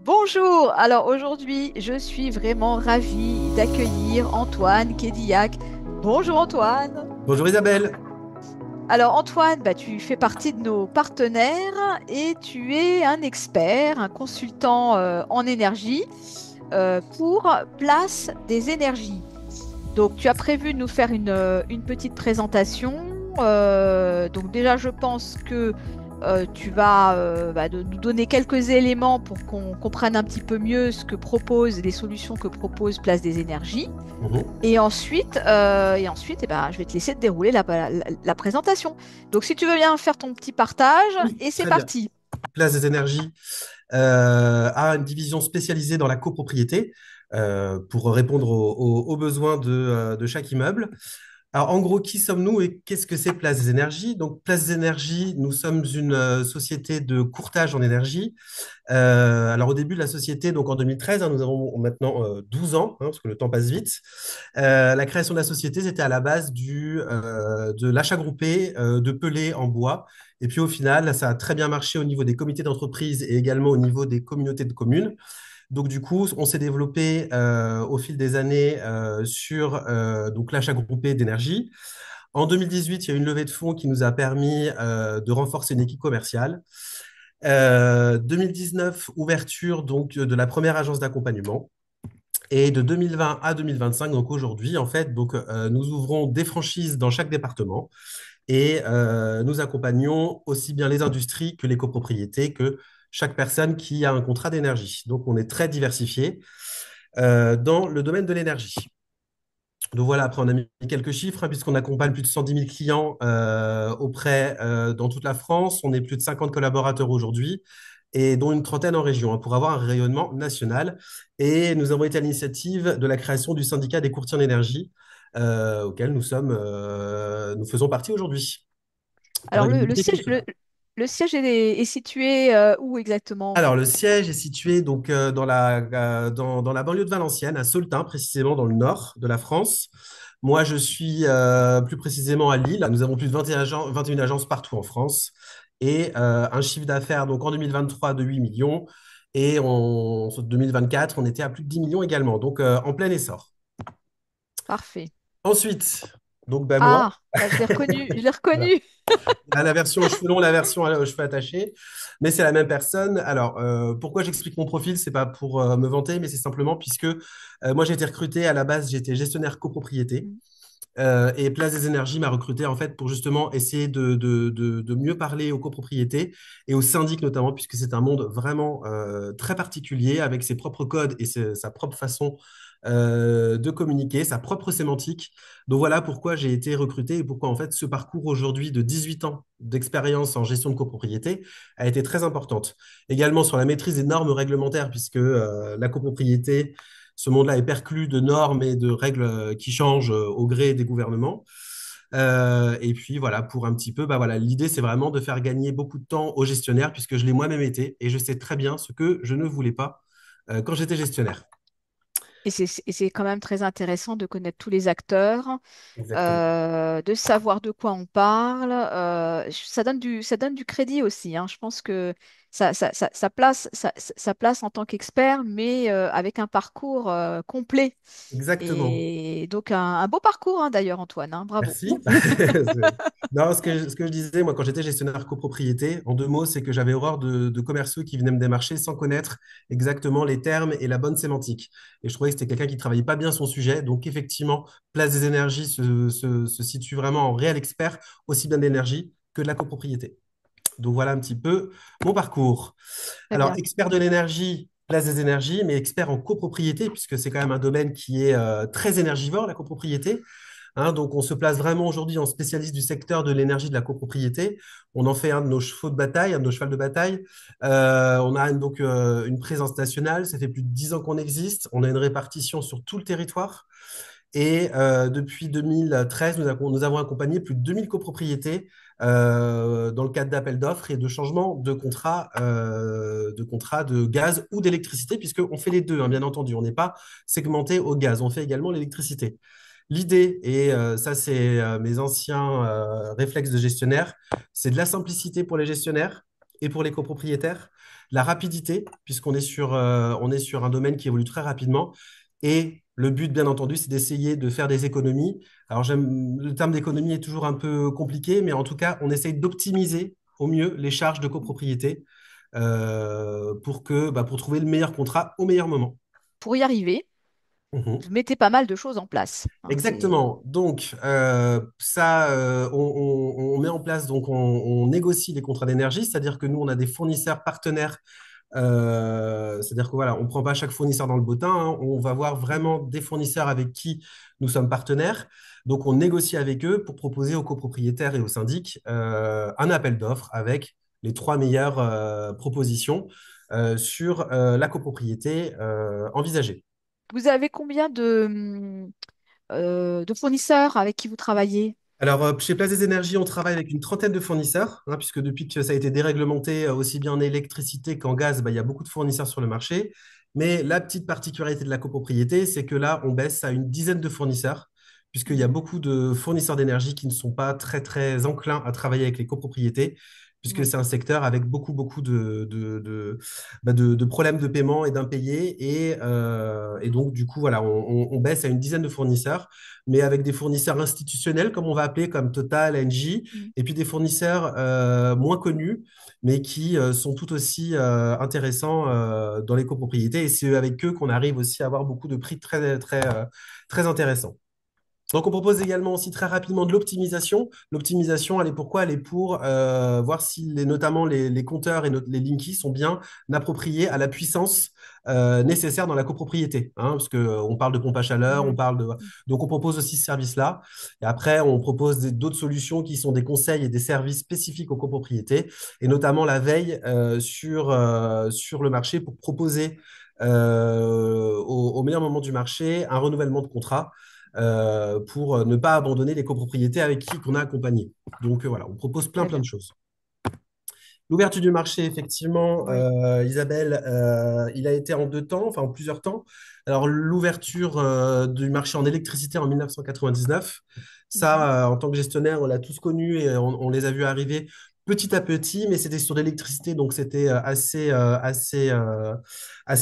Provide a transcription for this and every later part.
Bonjour, alors aujourd'hui je suis vraiment ravie d'accueillir Antoine Kédillac. Bonjour Antoine. Bonjour Isabelle. Alors Antoine, tu fais partie de nos partenaires et tu es un expert, un consultant en énergie pour Place des énergies. Donc tu as prévu de nous faire une petite présentation. Donc déjà je pense que tu vas nous donner quelques éléments pour qu'on comprenne un petit peu mieux ce que propose, les solutions que propose Place des Énergies. Mhm. Et ensuite, je vais te laisser te dérouler la présentation. Donc, si tu veux bien faire ton petit partage, Oui, et c'est très bien. parti. Place des énergies a une division spécialisée dans la copropriété pour répondre aux besoins de chaque immeuble. Alors, en gros, qui sommes-nous et qu'est-ce que c'est Place des énergies? Donc, Place des énergies, nous sommes une société de courtage en énergie. Alors, au début de la société, donc en 2013, nous avons maintenant 12 ans, parce que le temps passe vite. La création de la société, c'était à la base de l'achat groupé de pellets en bois. Et puis, au final, ça a très bien marché au niveau des comités d'entreprise et également au niveau des communautés de communes. Donc, du coup, on s'est développé au fil des années sur donc l'achat groupé d'énergie. En 2018, il y a eu une levée de fonds qui nous a permis de renforcer une équipe commerciale. 2019, ouverture donc de la première agence d'accompagnement. Et de 2020 à 2025, donc aujourd'hui, en fait, donc, nous ouvrons des franchises dans chaque département et nous accompagnons aussi bien les industries que les copropriétés, que chaque personne qui a un contrat d'énergie. Donc, on est très diversifié dans le domaine de l'énergie. Donc voilà, après on a mis quelques chiffres, puisqu'on accompagne plus de 110 000 clients dans toute la France. On est plus de 50 collaborateurs aujourd'hui, et dont une trentaine en région, pour avoir un rayonnement national. Et nous avons été à l'initiative de la création du syndicat des courtiers en énergie, auquel nous faisons partie aujourd'hui. Alors, Avec des métiers comme cela. le siège est situé où exactement? Alors, le siège est situé donc dans la banlieue de Valenciennes, à Saultin, précisément dans le nord de la France. Moi, je suis plus précisément à Lille. Nous avons plus de 21 agences partout en France et un chiffre d'affaires donc en 2023 de 8 millions et en 2024, on était à plus de 10 millions également, donc en plein essor. Parfait. Ensuite, donc ben, moi, Ah, je l'ai reconnu, je l'ai reconnu. la version aux cheveux longs, la version aux cheveux attachés, mais c'est la même personne. Alors, pourquoi j'explique mon profil? C'est pas pour me vanter, mais c'est simplement puisque moi j'ai été recruté à la base, j'étais gestionnaire copropriété. Et Place des Énergies m'a recruté en fait pour justement essayer de mieux parler aux copropriétés et aux syndics notamment, puisque c'est un monde vraiment très particulier avec ses propres codes et sa propre façon de communiquer, sa propre sémantique. Donc voilà pourquoi j'ai été recruté et pourquoi en fait ce parcours aujourd'hui de 18 ans d'expérience en gestion de copropriété a été très importante. Également sur la maîtrise des normes réglementaires, puisque la copropriété, ce monde-là est perclus de normes et de règles qui changent au gré des gouvernements. Et puis voilà, pour un petit peu, bah voilà, l'idée c'est vraiment de faire gagner beaucoup de temps aux gestionnaires, puisque je l'ai moi-même été et je sais très bien ce que je ne voulais pas quand j'étais gestionnaire. Et c'est quand même très intéressant de connaître tous les acteurs, Exactement. de savoir de quoi on parle. Ça donne du crédit aussi, hein. Je pense que ça place en tant qu'expert, mais avec un parcours complet. Exactement. Et donc un beau parcours, hein, d'ailleurs, Antoine, hein. Bravo. Merci. Non, ce que je disais, moi, quand j'étais gestionnaire copropriété, en deux mots, c'est que j'avais horreur de commerciaux qui venaient me démarcher sans connaître exactement les termes et la bonne sémantique. Et je trouvais que c'était quelqu'un qui travaillait pas bien son sujet. Donc, effectivement, Place des Énergies se situe vraiment en réel expert, aussi bien de l'énergie que de la copropriété. Donc, voilà un petit peu mon parcours. Très Alors, bien. expert de l'énergie, Place des Énergies, mais expert en copropriété, puisque c'est quand même un domaine qui est très énergivore, la copropriété. Donc, on se place vraiment aujourd'hui en spécialiste du secteur de l'énergie de la copropriété. On en fait un de nos chevaux de bataille, un de nos chevals de bataille. On a donc une présence nationale. Ça fait plus de 10 ans qu'on existe. On a une répartition sur tout le territoire. Et depuis 2013, nous avons accompagné plus de 2000 copropriétés dans le cadre d'appels d'offres et de changements de contrats de gaz ou d'électricité, puisqu'on fait les deux, hein, bien entendu. On n'est pas segmenté au gaz, on fait également l'électricité. L'idée, et ça c'est mes anciens réflexes de gestionnaire, c'est de la simplicité pour les gestionnaires et pour les copropriétaires. la rapidité, puisqu'on est on est sur un domaine qui évolue très rapidement. Et le but, bien entendu, c'est d'essayer de faire des économies. Alors, le terme d'économie est toujours un peu compliqué, mais en tout cas, on essaye d'optimiser au mieux les charges de copropriété pour trouver le meilleur contrat au meilleur moment. Pour y arriver, Mhm. vous mettez pas mal de choses en place, hein, Exactement. Donc, on met en place, donc on négocie les contrats d'énergie, c'est-à-dire que nous, on a des fournisseurs partenaires. C'est-à-dire que voilà, on ne prend pas chaque fournisseur dans le bottin, hein. On va voir vraiment des fournisseurs avec qui nous sommes partenaires. Donc, on négocie avec eux pour proposer aux copropriétaires et aux syndics un appel d'offres avec les trois meilleures propositions sur la copropriété envisagée. vous avez combien de fournisseurs avec qui vous travaillez? Alors, chez Place des Énergies, on travaille avec une trentaine de fournisseurs, hein, puisque depuis que ça a été déréglementé, aussi bien en électricité qu'en gaz, bah, il y a beaucoup de fournisseurs sur le marché. Mais la petite particularité de la copropriété, c'est que là, on baisse à une dizaine de fournisseurs, puisqu'il y a Mhm. beaucoup de fournisseurs d'énergie qui ne sont pas très, très enclins à travailler avec les copropriétés, puisque Oui. c'est un secteur avec beaucoup de problèmes de paiement et d'impayés. Et donc, du coup, voilà, on baisse à une dizaine de fournisseurs, mais avec des fournisseurs institutionnels, comme on va appeler, comme Total, Engie, Mhm. et puis des fournisseurs moins connus, mais qui sont tout aussi intéressants dans les copropriétés. Et c'est avec eux qu'on arrive aussi à avoir beaucoup de prix très intéressants. Donc, on propose également aussi très rapidement de l'optimisation. L'optimisation, elle est pourquoi? Elle est pour voir si notamment les compteurs et les Linky sont bien appropriés à la puissance nécessaire dans la copropriété. Hein, parce qu'on parle de pompe à chaleur, on Mhm. parle de... Donc, on propose aussi ce service-là. Et après, on propose d'autres solutions qui sont des conseils et des services spécifiques aux copropriétés, et notamment la veille sur le marché pour proposer au meilleur moment du marché un renouvellement de contrat pour ne pas abandonner les copropriétés avec qui qu'on a accompagné. Donc voilà, on propose Très plein de bien. choses. L'ouverture du marché, effectivement, Oui. Isabelle, il a été en deux temps, enfin en plusieurs temps. Alors l'ouverture du marché en électricité en 1999, Mhm. ça, en tant que gestionnaire, on l'a tous connu et on les a vus arriver petit à petit, mais c'était sur l'électricité, donc c'était assez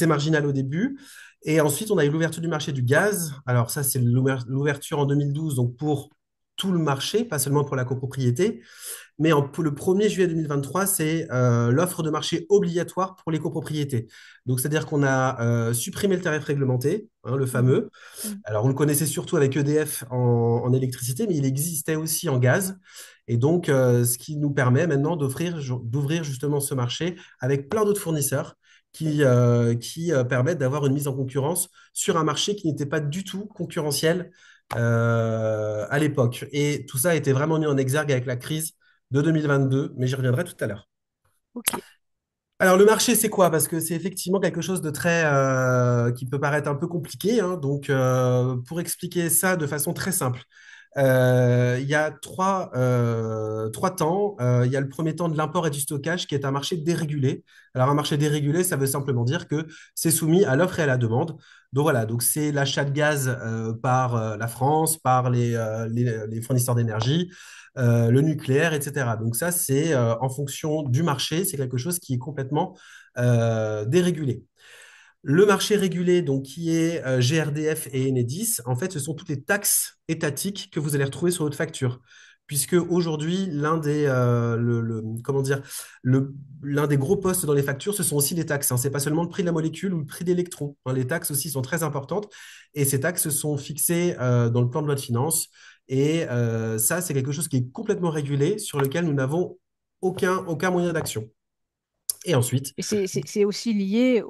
marginal au début. Et ensuite, on a eu l'ouverture du marché du gaz. Alors ça, c'est l'ouverture en 2012, donc pour tout le marché, pas seulement pour la copropriété. Mais pour le 1er juillet 2023, c'est l'offre de marché obligatoire pour les copropriétés. Donc, c'est-à-dire qu'on a supprimé le tarif réglementé, hein, le Mhm. fameux. Mhm. Alors, on le connaissait surtout avec EDF en électricité, mais il existait aussi en gaz. Et donc, ce qui nous permet maintenant d'ouvrir justement ce marché avec plein d'autres fournisseurs qui permettent d'avoir une mise en concurrence sur un marché qui n'était pas du tout concurrentiel à l'époque. Et tout ça a été vraiment mis en exergue avec la crise de 2022, mais j'y reviendrai tout à l'heure. Ok. Alors, le marché, c'est quoi? Parce que c'est effectivement quelque chose de qui peut paraître un peu compliqué, hein. Donc, pour expliquer ça de façon très simple, il y a trois temps. Il y a le premier temps de l'import et du stockage qui est un marché dérégulé. Alors, un marché dérégulé, ça veut simplement dire que c'est soumis à l'offre et à la demande. Donc voilà, donc c'est l'achat de gaz par la France, par les fournisseurs d'énergie, le nucléaire, etc. Donc ça, c'est en fonction du marché, c'est quelque chose qui est complètement dérégulé. Le marché régulé, donc qui est GRDF et Enedis, en fait, ce sont toutes les taxes étatiques que vous allez retrouver sur votre facture. Puisque aujourd'hui, comment dire, l'un des gros postes dans les factures, ce sont aussi les taxes, hein. C'est pas seulement le prix de la molécule ou le prix d'électron, hein. Les taxes aussi sont très importantes et ces taxes sont fixées dans le plan de loi de finances. Et ça, c'est quelque chose qui est complètement régulé, sur lequel nous n'avons aucun moyen d'action. Et ensuite, Et c'est aussi lié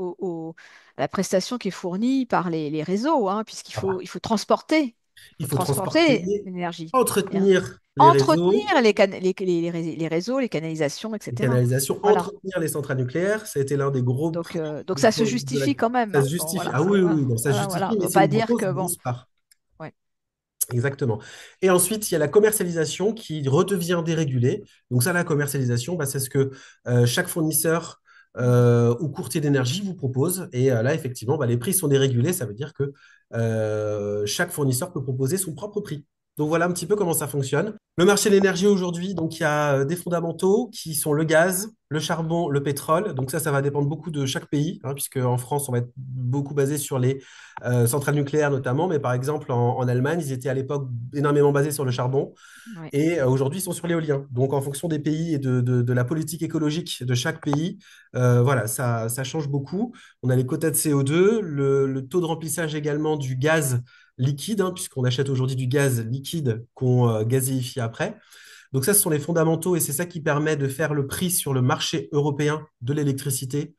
à la prestation qui est fournie par les réseaux, hein, voilà, il faut transporter. il faut Transporter transporter, l'énergie. Et entretenir les entretenir réseaux, les réseaux, les canalisations, les etc. canalisations, Voilà. entretenir les centrales nucléaires. Ça a été l'un des gros Donc, prix ça se justifie quand même, Ça hein. se Bon, justifie. voilà. Ah oui, oui, Voilà. oui, non, ça se Voilà, voilà. justifie, On ne mais va c'est pas une dire grosse, que bon. grosse part. Ouais. Exactement. Et ensuite, il y a la commercialisation qui redevient dérégulée. Donc ça, la commercialisation, bah, c'est ce que chaque fournisseur Mhm. ou courtier d'énergie vous propose. Et là, effectivement, bah, les prix sont dérégulés. Ça veut dire que chaque fournisseur peut proposer son propre prix. Donc voilà un petit peu comment ça fonctionne. Le marché de l'énergie aujourd'hui, donc il y a des fondamentaux qui sont le gaz, le charbon, le pétrole. Donc ça va dépendre beaucoup de chaque pays, hein, puisque en France, on va être beaucoup basé sur les centrales nucléaires notamment. Mais par exemple, en Allemagne, ils étaient à l'époque énormément basés sur le charbon. Ouais. Et aujourd'hui, ils sont sur l'éolien. Donc, en fonction des pays et de la politique écologique de chaque pays, voilà, ça change beaucoup. On a les quotas de CO2, le taux de remplissage également du gaz liquide, hein, puisqu'on achète aujourd'hui du gaz liquide qu'on gazéifie après. Donc, ça, ce sont les fondamentaux et c'est ça qui permet de faire le prix sur le marché européen de l'électricité.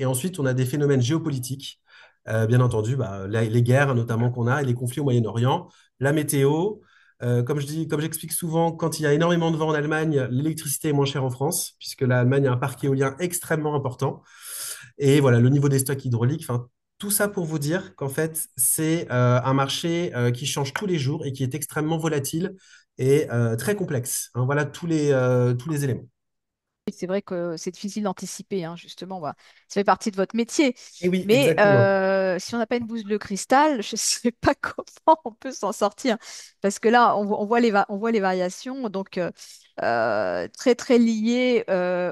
Et ensuite, on a des phénomènes géopolitiques. Bien entendu, bah, les guerres, hein, notamment qu'on a, et les conflits au Moyen-Orient, la météo. Comme je dis, comme j'explique souvent, quand il y a énormément de vent en Allemagne, l'électricité est moins chère en France, puisque l'Allemagne a un parc éolien extrêmement important. Et voilà, le niveau des stocks hydrauliques, enfin, tout ça pour vous dire qu'en fait, c'est un marché qui change tous les jours et qui est extrêmement volatile et très complexe, hein. Voilà tous les éléments. Et c'est vrai que c'est difficile d'anticiper, hein, justement. Bah, ça fait partie de votre métier. Et oui, Mais exactement. si on n'a pas une bouse de cristal, je ne sais pas comment on peut s'en sortir. Parce que là, on voit les variations, donc très, très liées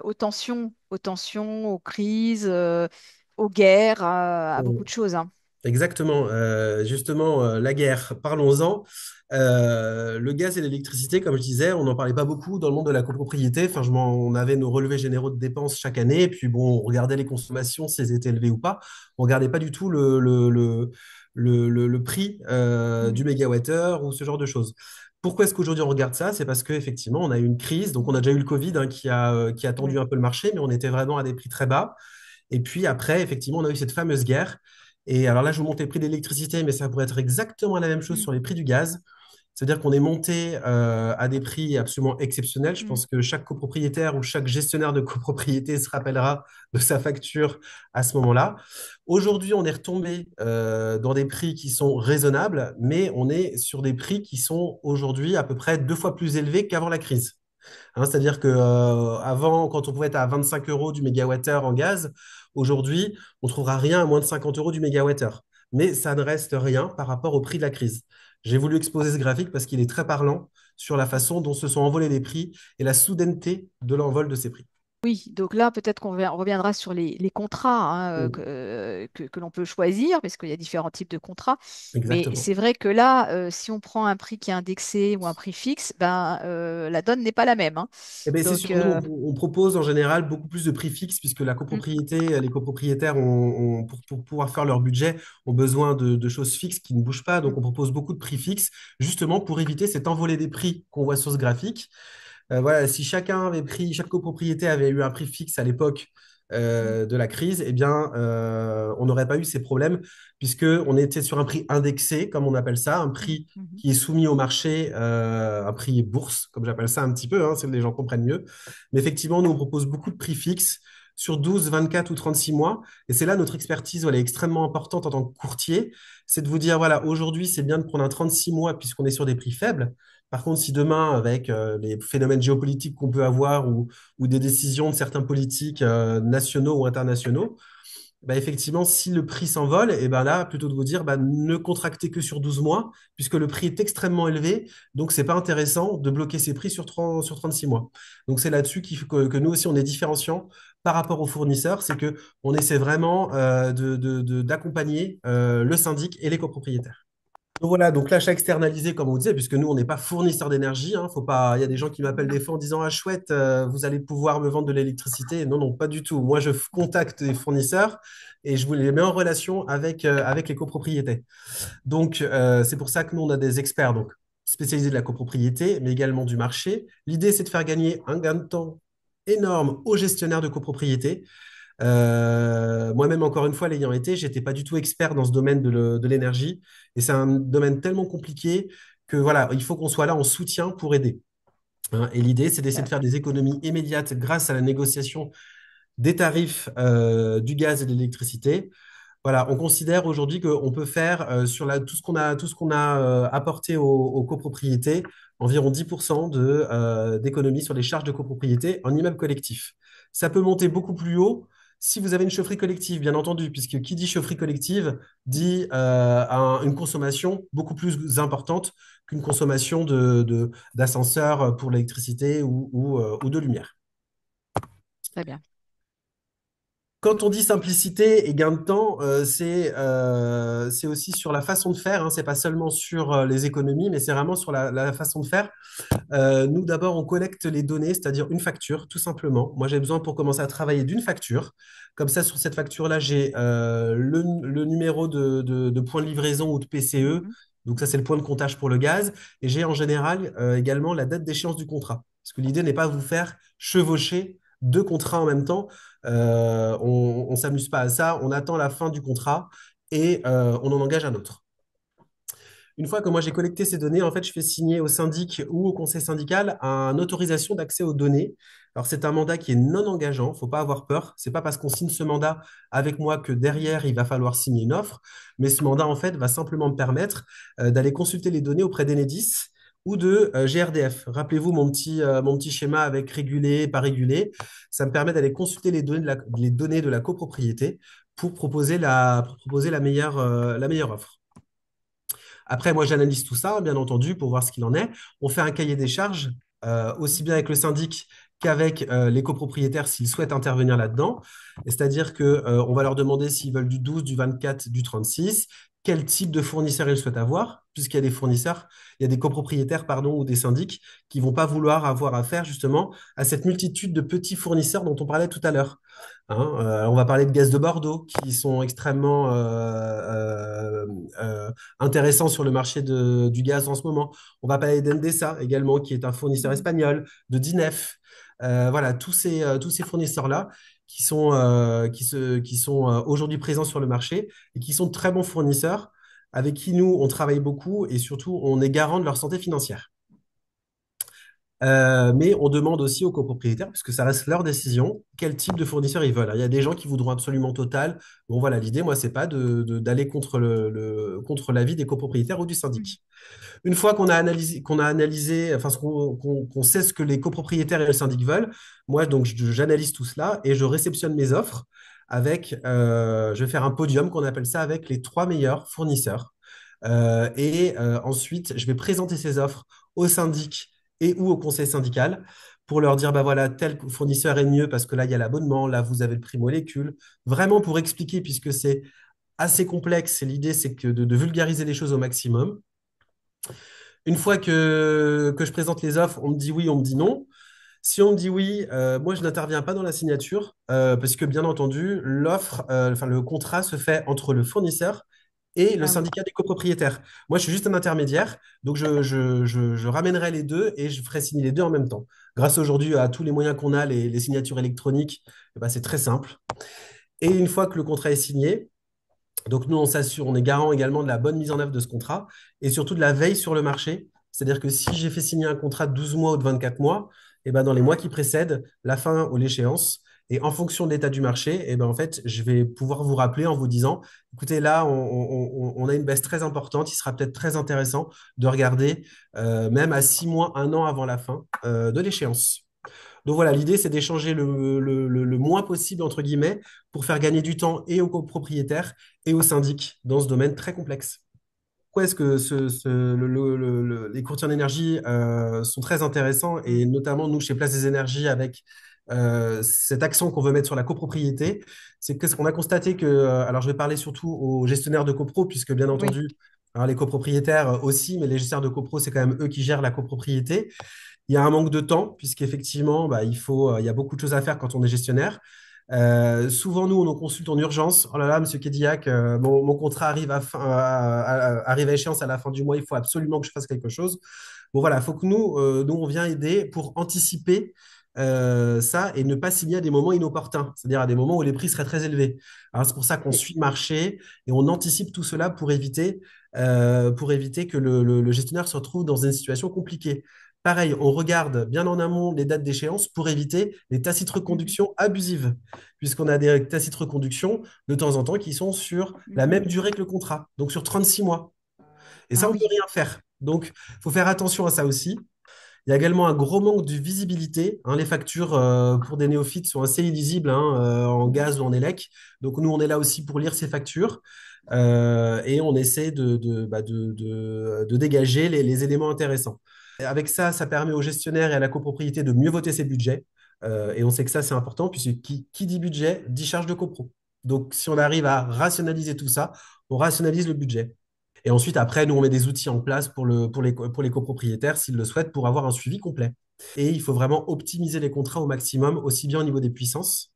aux tensions, aux crises, aux guerres, à beaucoup de choses, hein. Exactement. Justement, la guerre, parlons-en. Le gaz et l'électricité, comme je disais, on n'en parlait pas beaucoup dans le monde de la copropriété. Enfin, on avait nos relevés généraux de dépenses chaque année, et puis bon, on regardait les consommations, si elles étaient élevées ou pas. On regardait pas du tout le prix du Mm. mégawattheure ou ce genre de choses. Pourquoi est-ce qu'aujourd'hui on regarde ça? C'est parce qu'effectivement, on a eu une crise. Donc, on a déjà eu le Covid, hein, qui a tendu Oui. un peu le marché, mais on était vraiment à des prix très bas. Et puis après, effectivement, on a eu cette fameuse guerre. Et alors là, je vous montre les prix de l'électricité, mais ça pourrait être exactement la même chose Mm. sur les prix du gaz. C'est-à-dire qu'on est monté à des prix absolument exceptionnels. Je Mm. pense que chaque copropriétaire ou chaque gestionnaire de copropriété se rappellera de sa facture à ce moment-là. Aujourd'hui, on est retombé dans des prix qui sont raisonnables, mais on est sur des prix qui sont aujourd'hui à peu près 2 fois plus élevés qu'avant la crise. Hein, c'est-à-dire que avant, quand on pouvait être à 25 euros du mégawattheure en gaz, aujourd'hui, on trouvera rien à moins de 50 euros du mégawattheure. Mais ça ne reste rien par rapport au prix de la crise. J'ai voulu exposer ce graphique parce qu'il est très parlant sur la façon dont se sont envolés les prix et la soudaineté de l'envol de ces prix. Oui, donc là, peut-être qu'on reviendra sur les contrats, hein, Mm. que l'on peut choisir, parce qu'il y a différents types de contrats. Mais Exactement. c'est vrai que là, si on prend un prix qui est indexé ou un prix fixe, ben, la donne n'est pas la même, hein. Eh ben, c'est Donc, sûr, nous, on propose en général beaucoup plus de prix fixes puisque la mm, copropriété, les copropriétaires, pour pouvoir faire leur budget, ont besoin de choses fixes qui ne bougent pas. mm, Donc, on propose beaucoup de prix fixes justement pour éviter cet envolé des prix qu'on voit sur ce graphique. Voilà, si chaque copropriété avait eu un prix fixe à l'époque mm, de la crise, eh bien, on n'aurait pas eu ces problèmes puisque on était sur un prix indexé, comme on appelle ça, un mm, prix mm. qui est soumis au marché, un prix bourse, comme j'appelle ça un petit peu, hein, c'est que les gens comprennent mieux. Mais effectivement, nous, on propose beaucoup de prix fixes sur 12, 24 ou 36 mois. Et c'est là notre expertise, voilà, est extrêmement importante en tant que courtier. C'est de vous dire, voilà, aujourd'hui, c'est bien de prendre un 36 mois puisqu'on est sur des prix faibles. Par contre, si demain, avec les phénomènes géopolitiques qu'on peut avoir ou des décisions de certains politiques nationaux ou internationaux, bah, effectivement, si le prix s'envole, et ben là, plutôt de vous dire, bah, ne contractez que sur 12 mois, puisque le prix est extrêmement élevé, donc c'est pas intéressant de bloquer ces prix sur 36 mois. Donc c'est là-dessus que nous aussi, on est différenciant par rapport aux fournisseurs, c'est que on essaie vraiment d'accompagner le syndic et les copropriétaires. Donc voilà, donc l'achat externalisé, comme on disait, puisque nous, on n'est pas fournisseur d'énergie, hein, faut pas... Il y a des gens qui m'appellent des fois en disant, ah chouette, vous allez pouvoir me vendre de l'électricité. Non, non, pas du tout. Moi, je contacte des fournisseurs et je vous les mets en relation avec les copropriétés. Donc, c'est pour ça que nous, on a des experts donc, spécialisés de la copropriété, mais également du marché. L'idée, c'est de faire gagner un gain de temps énorme aux gestionnaires de copropriété. Moi-même, encore une fois, l'ayant été, j'étais pas du tout expert dans ce domaine de l'énergie. Et c'est un domaine tellement compliqué que voilà, il faut qu'on soit là en soutien pour aider, hein. Et l'idée, c'est d'essayer de faire des économies immédiates grâce à la négociation des tarifs du gaz et de l'électricité. Voilà, on considère aujourd'hui qu'on peut faire tout ce qu'on a apporté aux copropriétés, environ 10% d'économie sur les charges de copropriété en immeuble collectif. Ça peut monter beaucoup plus haut si vous avez une chaufferie collective, bien entendu, puisque qui dit chaufferie collective dit une consommation beaucoup plus importante qu'une consommation d'ascenseur pour l'électricité ou de lumière. Très bien. Quand on dit simplicité et gain de temps, c'est aussi sur la façon de faire, hein. C'est pas seulement sur les économies, mais c'est vraiment sur la façon de faire. Nous, d'abord, on collecte les données, c'est-à-dire une facture, tout simplement. Moi, j'ai besoin pour commencer à travailler d'une facture. Comme ça, sur cette facture-là, j'ai le numéro de point de livraison ou de PCE. Mhm. Donc ça, c'est le point de comptage pour le gaz. Et j'ai en général également la date d'échéance du contrat. Parce que l'idée n'est pas de vous faire chevaucher deux contrats en même temps. On ne s'amuse pas à ça. On attend la fin du contrat et on en engage un autre. Une fois que moi j'ai collecté ces données, en fait, je fais signer au syndic ou au conseil syndical une autorisation d'accès aux données. Alors, c'est un mandat qui est non engageant, faut pas avoir peur. C'est pas parce qu'on signe ce mandat avec moi que derrière, il va falloir signer une offre. Mais ce mandat, en fait, va simplement me permettre d'aller consulter les données auprès d'Enedis ou de GRDF. Rappelez-vous mon petit schéma avec régulé, pas régulé. Ça me permet d'aller consulter les données de la copropriété pour proposer la meilleure offre. Après, moi, j'analyse tout ça, bien entendu, pour voir ce qu'il en est. On fait un cahier des charges, aussi bien avec le syndic qu'avec les copropriétaires s'ils souhaitent intervenir là-dedans. C'est-à-dire que, on va leur demander s'ils veulent du 12, du 24, du 36, quel type de fournisseur ils souhaitent avoir, puisqu'il y a des fournisseurs, il y a des copropriétaires, pardon, ou des syndics qui vont pas vouloir avoir affaire justement à cette multitude de petits fournisseurs dont on parlait tout à l'heure. Hein, on va parler de gaz de Bordeaux qui sont extrêmement intéressants sur le marché du gaz en ce moment. On va parler d'Endesa également, qui est un fournisseur Mhm. espagnol, de Dinef. Voilà, tous ces fournisseurs-là qui sont aujourd'hui présents sur le marché et qui sont de très bons fournisseurs avec qui nous, on travaille beaucoup et surtout, on est garant de leur santé financière. Mais on demande aussi aux copropriétaires, puisque ça reste leur décision, quel type de fournisseur ils veulent. Il y a des gens qui voudront absolument Total. Bon, voilà, l'idée, moi, c'est pas d'aller contre contre l'avis des copropriétaires ou du Mhm. syndic. Une fois qu'on a analysé, enfin, qu'on sait ce que les copropriétaires et le syndic veulent, moi, donc, j'analyse tout cela et je réceptionne mes offres je vais faire un podium qu'on appelle ça avec les trois meilleurs fournisseurs. Ensuite, je vais présenter ces offres au syndic et ou au conseil syndical pour leur dire, bah voilà, tel fournisseur est mieux parce que là, il y a l'abonnement, là, vous avez le prix molécule. Vraiment pour expliquer, puisque c'est assez complexe, et l'idée, c'est que de vulgariser les choses au maximum. Une fois que je présente les offres, on me dit oui, on me dit non. Si on me dit oui, moi, je n'interviens pas dans la signature parce que, bien entendu, enfin, le contrat se fait entre le fournisseur et le Ah oui. syndicat des copropriétaires. Moi, je suis juste un intermédiaire, donc je ramènerai les deux et je ferai signer les deux en même temps. Grâce aujourd'hui à tous les moyens qu'on a, les signatures électroniques, eh ben, c'est très simple. Et une fois que le contrat est signé, donc nous, on s'assure, on est garant également de la bonne mise en œuvre de ce contrat et surtout de la veille sur le marché. C'est-à-dire que si j'ai fait signer un contrat de 12 mois ou de 24 mois, et ben dans les mois qui précèdent la fin ou l'échéance, et en fonction de l'état du marché, et ben en fait, je vais pouvoir vous rappeler en vous disant, écoutez, là, on a une baisse très importante, il sera peut-être très intéressant de regarder même à 6 mois, un an avant la fin de l'échéance. Donc voilà, l'idée, c'est d'échanger le moins possible, entre guillemets, pour faire gagner du temps et aux copropriétaires et aux syndics dans ce domaine très complexe. Pourquoi est-ce que les courtiers en énergie sont très intéressants et Mhm. notamment nous, chez Place des Énergies, avec cet accent qu'on veut mettre sur la copropriété, c'est qu'est-ce qu'on a constaté que, alors je vais parler surtout aux gestionnaires de copro, puisque bien Oui. entendu, alors les copropriétaires aussi, mais les gestionnaires de copro, c'est quand même eux qui gèrent la copropriété. Il y a un manque de temps, puisqu'effectivement, bah, il y a beaucoup de choses à faire quand on est gestionnaire. Souvent, nous, on nous consulte en urgence. Oh là là, monsieur Kédiac, mon contrat arrive à échéance à la fin du mois, il faut absolument que je fasse quelque chose. Bon, voilà, il faut que nous, on vient aider pour anticiper ça et ne pas signer à des moments inopportuns, c'est-à-dire à des moments où les prix seraient très élevés. Alors, c'est pour ça qu'on Et- suit le marché et on anticipe tout cela pour éviter que le gestionnaire se retrouve dans une situation compliquée. Pareil, on regarde bien en amont les dates d'échéance pour éviter les tacites Mhm. reconductions abusives, puisqu'on a des tacites reconductions de temps en temps qui sont sur la Mhm. même durée que le contrat, donc sur 36 mois. Et ça, Ah on ne peut oui. rien faire. Donc, il faut faire attention à ça aussi. Il y a également un gros manque de visibilité, hein. Les factures pour des néophytes sont assez illisibles, hein, en gaz ou en élec. Donc nous, on est là aussi pour lire ces factures et on essaie de dégager les éléments intéressants. Et avec ça, ça permet aux gestionnaires et à la copropriété de mieux voter ses budgets. Et on sait que ça, c'est important, puisque qui dit budget dit charge de copro. Donc si on arrive à rationaliser tout ça, on rationalise le budget. Et ensuite, après, nous, on met des outils en place pour les copropriétaires, s'ils le souhaitent, pour avoir un suivi complet. Et il faut vraiment optimiser les contrats au maximum, aussi bien au niveau des puissances.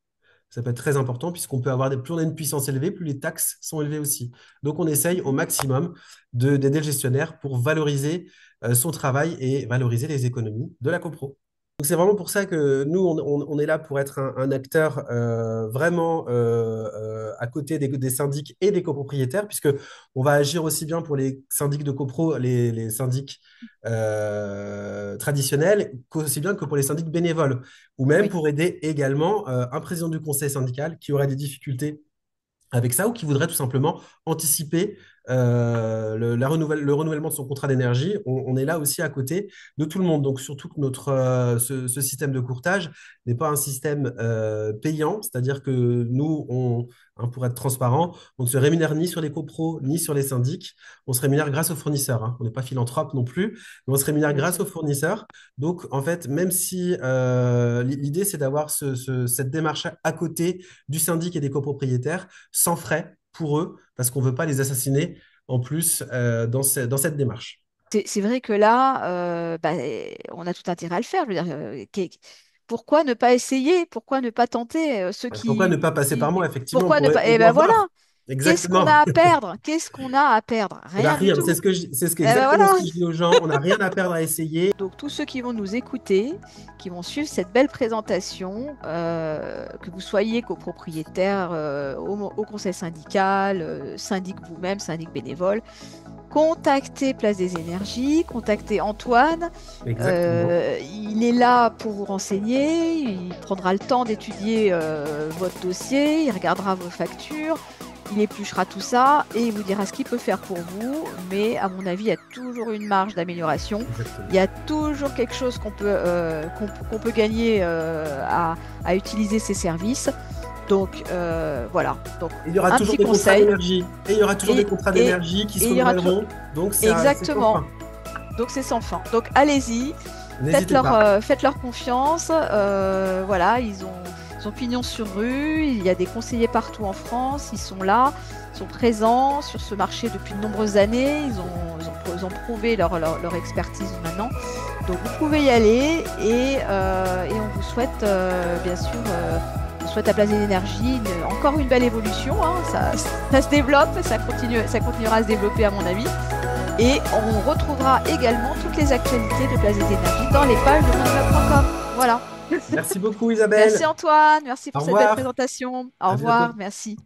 Ça peut être très important, puisqu'on peut avoir plus on a une puissance élevée, plus les taxes sont élevées aussi. Donc, on essaye au maximum d'aider le gestionnaire pour valoriser son travail et valoriser les économies de la copro. Donc, c'est vraiment pour ça que nous, on est là pour être un acteur vraiment à côté des syndics et des copropriétaires, puisque on va agir aussi bien pour les syndics de copro, les syndics traditionnels, qu'aussi bien que pour les syndics bénévoles, ou même Oui. pour aider également un président du conseil syndical qui aurait des difficultés avec ça ou qui voudrait tout simplement anticiper le renouvellement de son contrat d'énergie. On est là aussi à côté de tout le monde. Donc, surtout que ce système de courtage n'est pas un système payant, c'est-à-dire que nous, hein, pour être transparent, on ne se rémunère ni sur les copros ni sur les syndics. On se rémunère grâce aux fournisseurs, hein. On n'est pas philanthrope non plus, mais on se rémunère Bien grâce sûr. aux fournisseurs. Donc, en fait, même si l'idée, c'est d'avoir cette démarche à côté du syndic et des copropriétaires, sans frais pour eux, parce qu'on ne veut pas les assassiner en plus dans cette démarche. C'est vrai que là, bah, on a tout intérêt à le faire. Je veux dire, pourquoi ne pas essayer? Pourquoi ne pas tenter? Ceux Pourquoi ne pas passer par moi, effectivement, pourquoi ne pour pas? au Eh moins ben voilà. voir? Qu'est-ce qu'on a Exactement. à perdre? Qu'est-ce qu'on a à perdre? Eh ben, Rien du rien, tout. c'est Eh ben exactement ce voilà. que je dis aux gens. On n'a rien à perdre à essayer. Donc tous ceux qui vont nous écouter, qui vont suivre cette belle présentation, que vous soyez copropriétaire au conseil syndical, syndic vous-même, syndic bénévole, contactez Place des Énergies, contactez Antoine. Exactement. Il est là pour vous renseigner, il prendra le temps d'étudier votre dossier, il regardera vos factures, il épluchera tout ça et il vous dira ce qu'il peut faire pour vous. Mais à mon avis, il y a toujours une marge d'amélioration. Il Exactement. y a toujours quelque chose qu'on peut gagner à utiliser ces services. Donc voilà. Donc Il y aura un toujours petit des contrats conseil. d'énergie. Et il y aura toujours des Et, contrats et, d'énergie qui se et il y aura toujours. renouvelleront. Donc, c'est sans Exactement. fin. Donc c'est sans fin. Donc allez-y, N'hésitez pas. faites leur confiance. Voilà, ils ont pignon sur rue. Il y a des conseillers partout en France. Ils sont là, ils sont présents sur ce marché depuis de nombreuses années. Ils ont prouvé leur expertise maintenant. Donc vous pouvez y aller et on vous souhaite bien sûr. On souhaite à Place des Énergies encore une belle évolution, hein. Ça se développe, ça continuera à se développer à mon avis. Et on retrouvera également toutes les actualités de Place des Énergies dans les pages de mondial.com. Voilà. Merci beaucoup, Isabelle. Merci Antoine, merci Au pour cette belle revoir. présentation. Au À revoir, bientôt. merci.